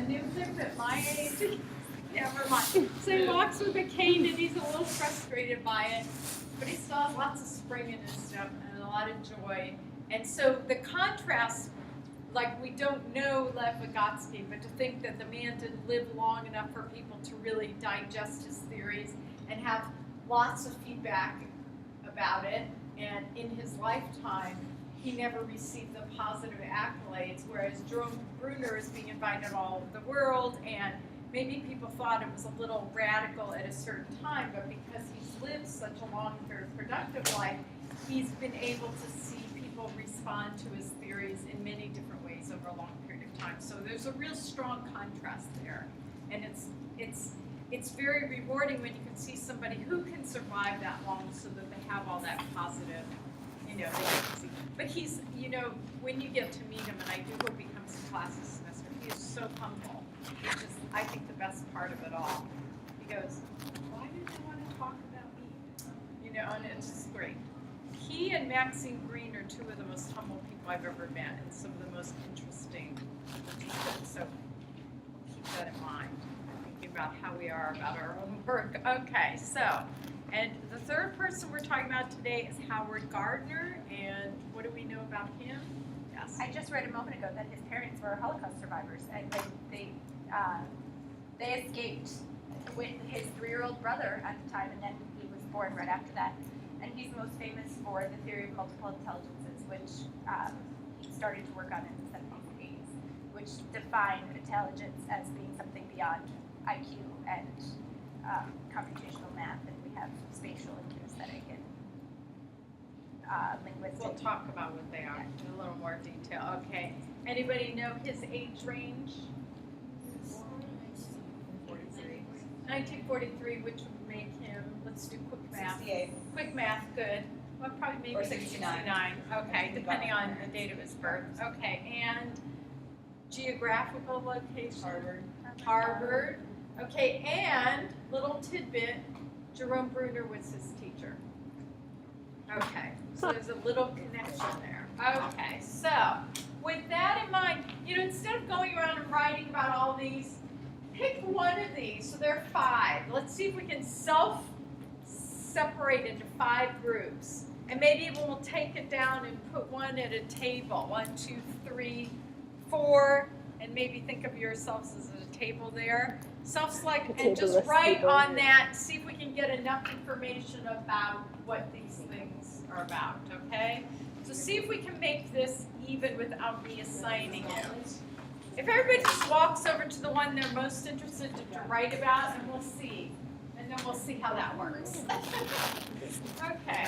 and he lives at my age. Never mind. So he walks with a cane and he's a little frustrated by it, but he still has lots of spring in his step and a lot of joy. And so the contrast, like we don't know Lev Vygotsky, but to think that the man didn't live long enough for people to really digest his theories and have lots of feedback about it, and in his lifetime, he never received the positive accolades, whereas Jerome Bruner is being invited all over the world, and maybe people thought it was a little radical at a certain time, but because he's lived such a long, very productive life, he's been able to see people respond to his theories in many different ways over a long period of time. So there's a real strong contrast there, and it's very rewarding when you can see somebody who can survive that long so that they have all that positive, but he's, when you get to meet him, and I do hope he comes to class this semester, he is so humble, which is, I think, the best part of it all. He goes, why do they want to talk about me? And it's just great. He and Maxine Green are two of the most humble people I've ever met, and some of the most interesting people. So keep that in mind, thinking about how we are about our own work. Okay, so, and the third person we're talking about today is Howard Gardner, and what do we know about him? Yes. I just read a moment ago that his parents were Holocaust survivors, and they escaped with his 3-year-old brother at the time, and then he was born right after that. And he's most famous for the theory of multiple intelligences, which he started to work on in the 70s and 80s, which defined intelligence as being something beyond IQ and computational math, and we have spatial and kinesthetic and linguistic. We'll talk about what they are in a little more detail. Okay. Anybody know his age range? 1943, which would make him, let's do quick math. 68. Quick math, good. Well, probably maybe Or 69. Okay, depending on the date of his birth. Okay, and geographical location? Harvard. Okay, and little tidbit, Jerome Bruner was his teacher. Okay, so there's a little connection there. Okay, so with that in mind, instead of going around and writing about all these, pick one of these. So there are 5. Let's see if we can separate into 5 groups. And maybe we'll take it down and put one at a table. 1, 2, 3, 4. And maybe think of yourselves as a table there. Self-select and just write on that. See if we can get enough information about what these things are about, okay? So see if we can make this even without me assigning it. If everybody just walks over to the one they're most interested to write about, and we'll see. And then we'll see how that works. Okay.